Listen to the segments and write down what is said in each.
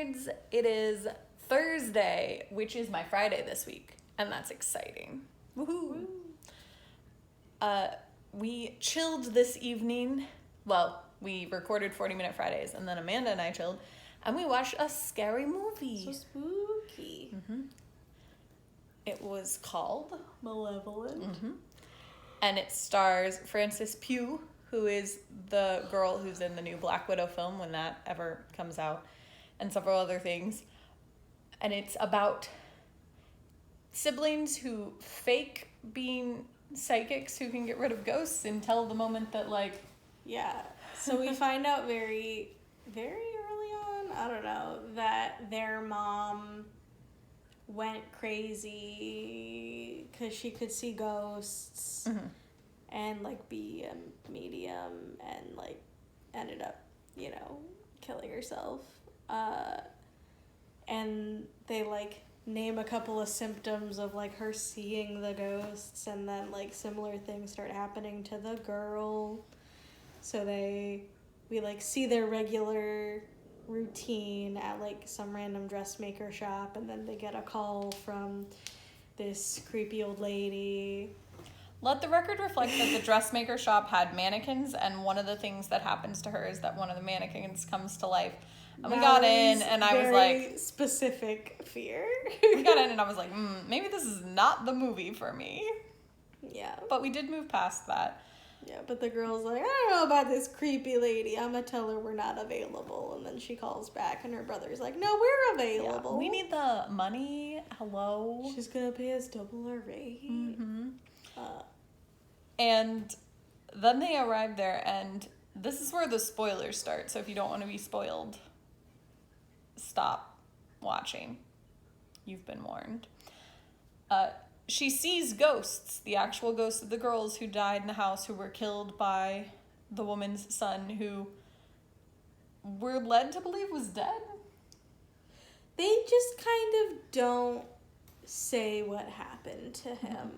nerds. It is Thursday, which is my Friday this week, and that's exciting. Woohoo! We chilled this evening. Well, we recorded 40-minute Fridays, and then Amanda and I chilled, and we watched a scary movie. So spooky. Mm-hmm. It was called Malevolent. Mm-hmm. And it stars Frances Pugh, who is the girl who's in the new Black Widow film when that ever comes out, and several other things. And it's about siblings who fake being psychics who can get rid of ghosts until the moment that, like... Yeah. So we find out very, very early on, I don't know, that their mom went crazy because she could see ghosts and, like, be a medium and, like, ended up, you know, killing herself. And they, like, name a couple of symptoms of, like, her seeing the ghosts, and then, like, similar things start happening to the girl. So we, like, see their regular routine at, like, some random dressmaker shop, and then they get a call from this creepy old lady. Let the record reflect that the dressmaker shop had mannequins, and one of the things that happens to her is that one of the mannequins comes to life. And we got in, and I was like... specific fear. We got in, and I was like, maybe this is not the movie for me. Yeah. But we did move past that. Yeah, but the girl's like, I don't know about this creepy lady. I'm going to tell her we're not available. And then she calls back, and her brother's like, no, we're available. Yeah, we need the money. Hello. She's going to pay us double our rate. Mm-hmm. And then they arrive there, and this is where the spoilers start. So if you don't want to be spoiled, stop watching. You've been warned. She sees ghosts, the actual ghosts of the girls who died in the house, who were killed by the woman's son, who we're led to believe was dead. They just kind of don't say what happened to him.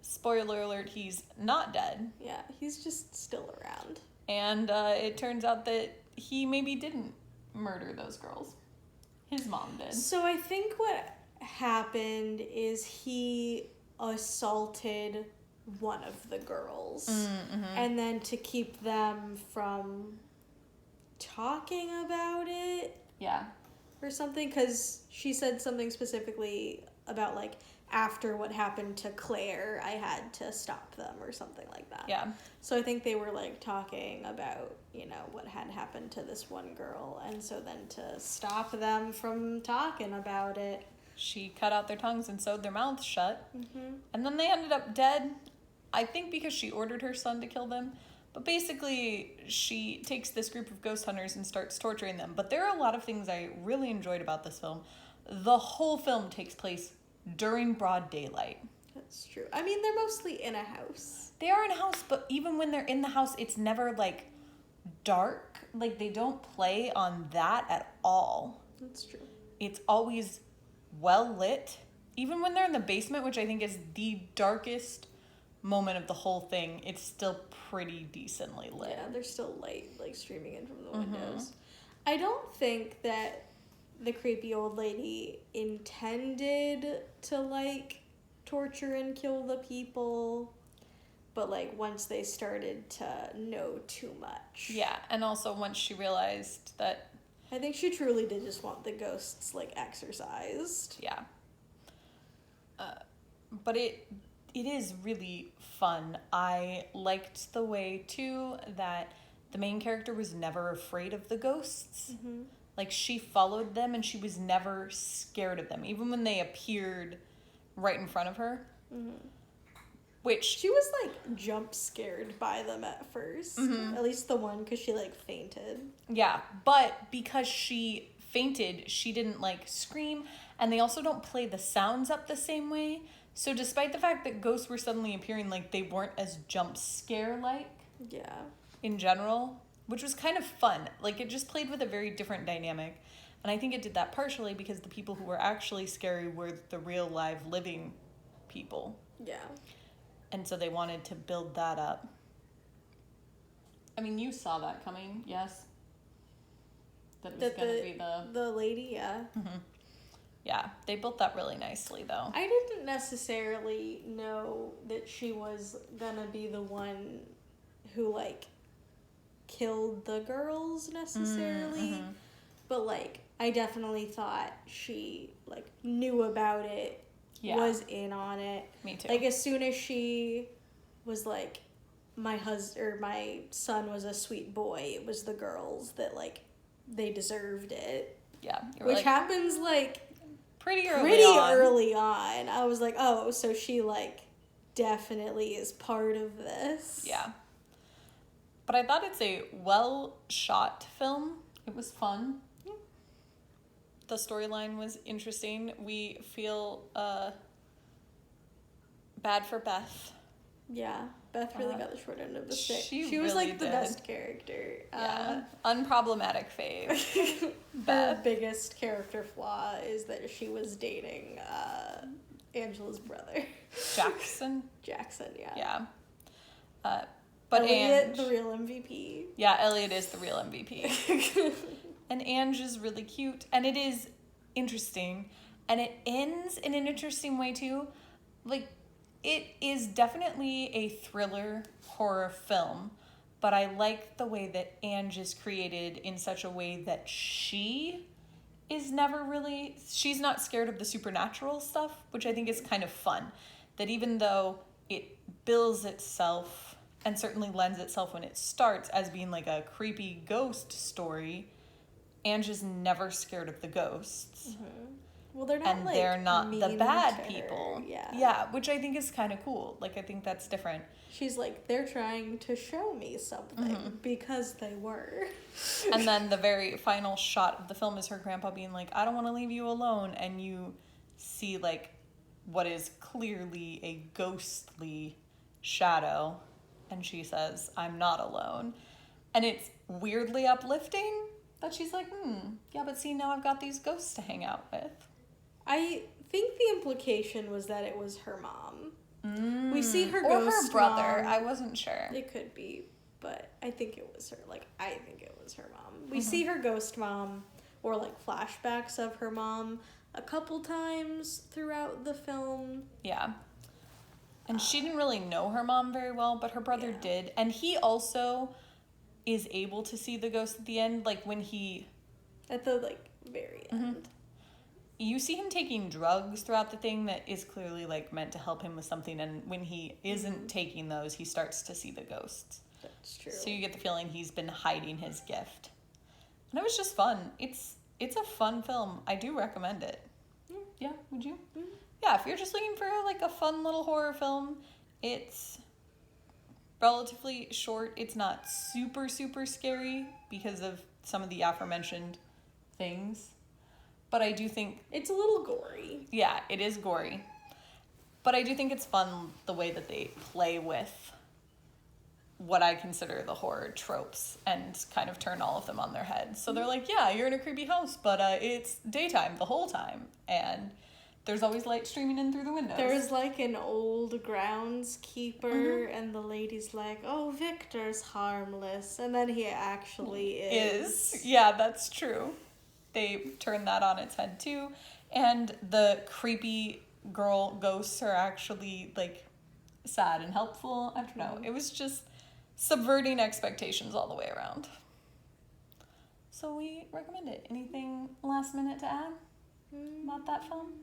Spoiler alert, he's not dead. Yeah, he's just still around. And it turns out that he maybe didn't murder those girls. His mom did. So I think what happened is he assaulted one of the girls. And then to keep them from talking about it. Yeah. Or something, because she said something specifically about, like, after what happened to Claire, I had to stop them or something like that. Yeah. So I think they were, like, talking about, you know, what had happened to this one girl. And so then to stop them from talking about it, she cut out their tongues and sewed their mouths shut. And then they ended up dead, I think because she ordered her son to kill them. But basically, she takes this group of ghost hunters and starts torturing them. But there are a lot of things I really enjoyed about this film. The whole film takes place during broad daylight. That's true. I mean, they're mostly in a house. They are in a house, but even when they're in the house, it's never, like, dark. Like, they don't play on that at all. That's true. It's always well lit. Even when they're in the basement, which I think is the darkest moment of the whole thing, it's still pretty decently lit. Yeah, there's still light, like, streaming in from the windows. I don't think that the creepy old lady intended to, like, torture and kill the people, but, like, once they started to know too much. Yeah, and also once she realized that... I think she truly did just want the ghosts, like, exorcised. Yeah. But it is really fun. I liked the way, too, that the main character was never afraid of the ghosts. Like, she followed them, and she was never scared of them, even when they appeared right in front of her. Which... She was, like, jump scared by them at first. At least the one, because she, like, fainted. Yeah, but because she fainted, she didn't, like, scream, and they also don't play the sounds up the same way. So despite the fact that ghosts were suddenly appearing, like, they weren't as jump scare-like. Yeah. In general, which was kind of fun. Like, it just played with a very different dynamic. And I think it did that partially because the people who were actually scary were the real, live, living people. Yeah. And so they wanted to build that up. I mean, you saw that coming, yes? that it was going to be the lady, yeah. Mm-hmm. Yeah, they built that really nicely, though. I didn't necessarily know that she was gonna be the one who, like, killed the girls necessarily. Mm-hmm. But, like, I definitely thought she, like, knew about it, was in on it. Me too. Like, as soon as she was like, my son was a sweet boy, it was the girls that, like, they deserved it. Yeah. Which happens, like, pretty early on. I was like, oh, so she, like, definitely is part of this. Yeah. But I thought it's a well-shot film. It was fun. Yeah. The storyline was interesting. We feel bad for Beth. Yeah. Beth really got the short end of the stick. She was, really like, the best character. Yeah. Unproblematic fave. Her biggest character flaw is that she was dating Angela's brother. Jackson, yeah. Yeah. But Elliot, the real MVP. Yeah, Elliot is the real MVP. And Ange is really cute. And it is interesting. And it ends in an interesting way, too. Like, it is definitely a thriller horror film, but I like the way that Ange is created in such a way that she's not scared of the supernatural stuff, which I think is kind of fun. That even though it bills itself and certainly lends itself when it starts as being like a creepy ghost story, Ange is never scared of the ghosts. Mm-hmm. Well, they're not, and like, they're not the bad to people. her. Yeah, which I think is kind of cool. Like, I think that's different. She's like, they're trying to show me something because they were. And then the very final shot of the film is her grandpa being like, I don't want to leave you alone. And you see, like, what is clearly a ghostly shadow. And she says, I'm not alone. And it's weirdly uplifting that she's like, yeah, but see, now I've got these ghosts to hang out with. I think the implication was that it was her mom. We see her ghost or her brother. mom. I wasn't sure. It could be, but I think it was her. Like, I think it was her mom. We see her ghost mom, or, like, flashbacks of her mom a couple times throughout the film. Yeah. And she didn't really know her mom very well, but her brother did. And he also is able to see the ghost at the end, like, when he... At the, like, very end. You see him taking drugs throughout the thing that is clearly, like, meant to help him with something, and when he isn't taking those, he starts to see the ghosts. That's true. So you get the feeling he's been hiding his gift. And it was just fun. It's a fun film. I do recommend it. Yeah, would you? Mm-hmm. Yeah, if you're just looking for, like, a fun little horror film, it's relatively short. It's not super, super scary because of some of the aforementioned things. But I do think... It's a little gory. Yeah, it is gory. But I do think it's fun the way that they play with what I consider the horror tropes and kind of turn all of them on their head. So they're like, yeah, you're in a creepy house, but it's daytime the whole time. And there's always light streaming in through the windows. There's, like, an old groundskeeper, and the lady's like, oh, Victor's harmless. And then he actually is. Yeah, that's true. They turn that on its head, too. And the creepy girl ghosts are actually, like, sad and helpful. I don't know. It was just subverting expectations all the way around. So we recommend it. Anything last minute to add about that film?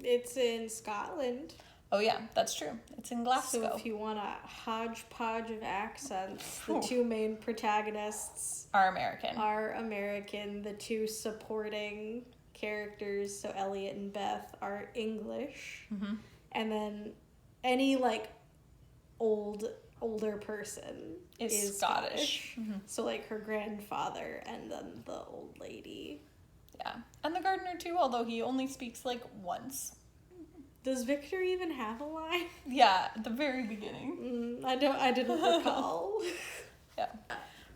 It's in Scotland. Oh, yeah, that's true. It's in Glasgow. So if you want a hodgepodge of accents, the two main protagonists are American. The two supporting characters, so Elliot and Beth, are English. And then any, like, older person is Scottish. So, like, her grandfather and then the old lady. Yeah. And the gardener, too, although he only speaks, like, once. Does Victor even have a line? Yeah, at the very beginning. I didn't recall. Yeah.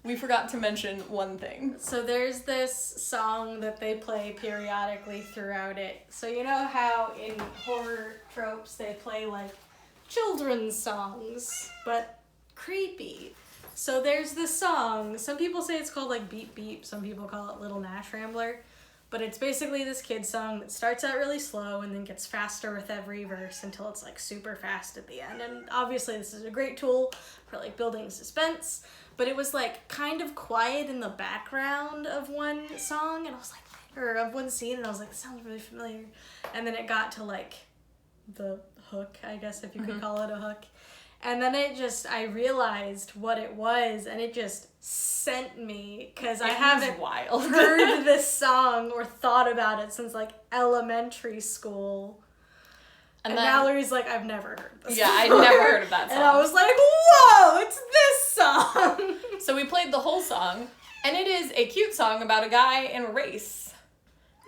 We forgot to mention one thing. So there's this song that they play periodically throughout it. So you know how in horror tropes they play, like, children's songs, but creepy. So there's this song. Some people say it's called like Beep Beep. Some people call it Little Nash Rambler. But it's basically this kid's song that starts out really slow and then gets faster with every verse until it's like super fast at the end. And obviously this is a great tool for like building suspense. But it was like kind of quiet in the background of one song, and I was like, or of one scene, and I was like, this sounds really familiar. And then it got to like the hook, I guess, if you could call it a hook. And then I realized what it was, and it just sent me, because I haven't heard this song or thought about it since like elementary school. And then, Mallory's like, I've never heard this Yeah, song. I'd never heard of that song. And I was like, whoa, it's this song. So we played the whole song, and it is a cute song about a guy in a race.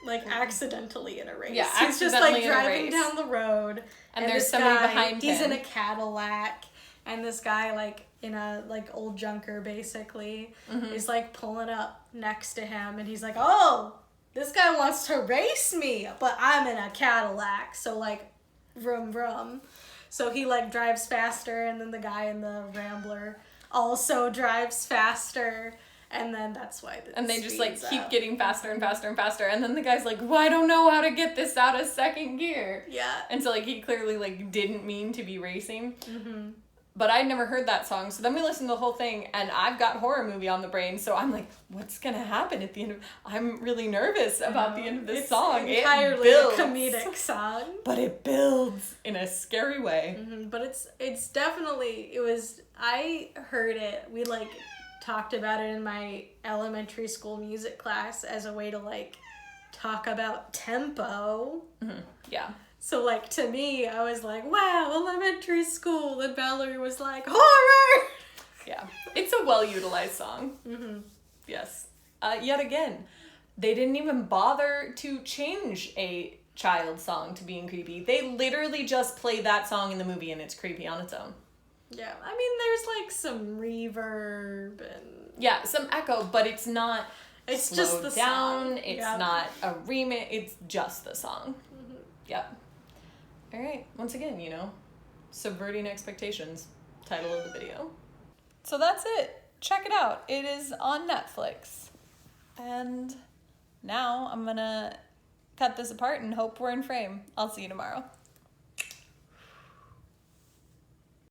Like, accidentally in a race. Yeah, He's just like driving down the road. And there's somebody behind him. He's in a Cadillac. And this guy, like, in a, like, old junker, basically, is, like, pulling up next to him. And he's like, oh, this guy wants to race me, but I'm in a Cadillac. So, like, vroom, vroom. So he, like, drives faster, and then the guy in the Rambler also drives faster. And then that's why and they just, like, keep getting faster and faster and faster. And then the guy's like, well, I don't know how to get this out of second gear. Yeah. And so, like, he clearly, like, didn't mean to be racing. But I'd never heard that song. So then we listened to the whole thing, and I've got horror movie on the brain. So I'm like, what's going to happen at the end of... I'm really nervous about the end of this song. It's entirely a comedic song. But it builds in a scary way. But it's definitely... I heard it. We, like, talked about it in my elementary school music class as a way to, like, talk about tempo. Yeah. So, like, to me, I was like, wow, elementary school. And Valerie was like, horror! Yeah. It's a well-utilized song. Yes. Yet again, they didn't even bother to change a child song to being creepy. They literally just play that song in the movie, and it's creepy on its own. Yeah. I mean, there's, like, some reverb and... Yeah, some echo, but it's not it's slowed just the down. song. It's not a remix. It's just the song. Yep. All right. Once again, you know, Subverting Expectations, title of the video. So that's it. Check it out. It is on Netflix. And now I'm going to cut this apart and hope we're in frame. I'll see you tomorrow.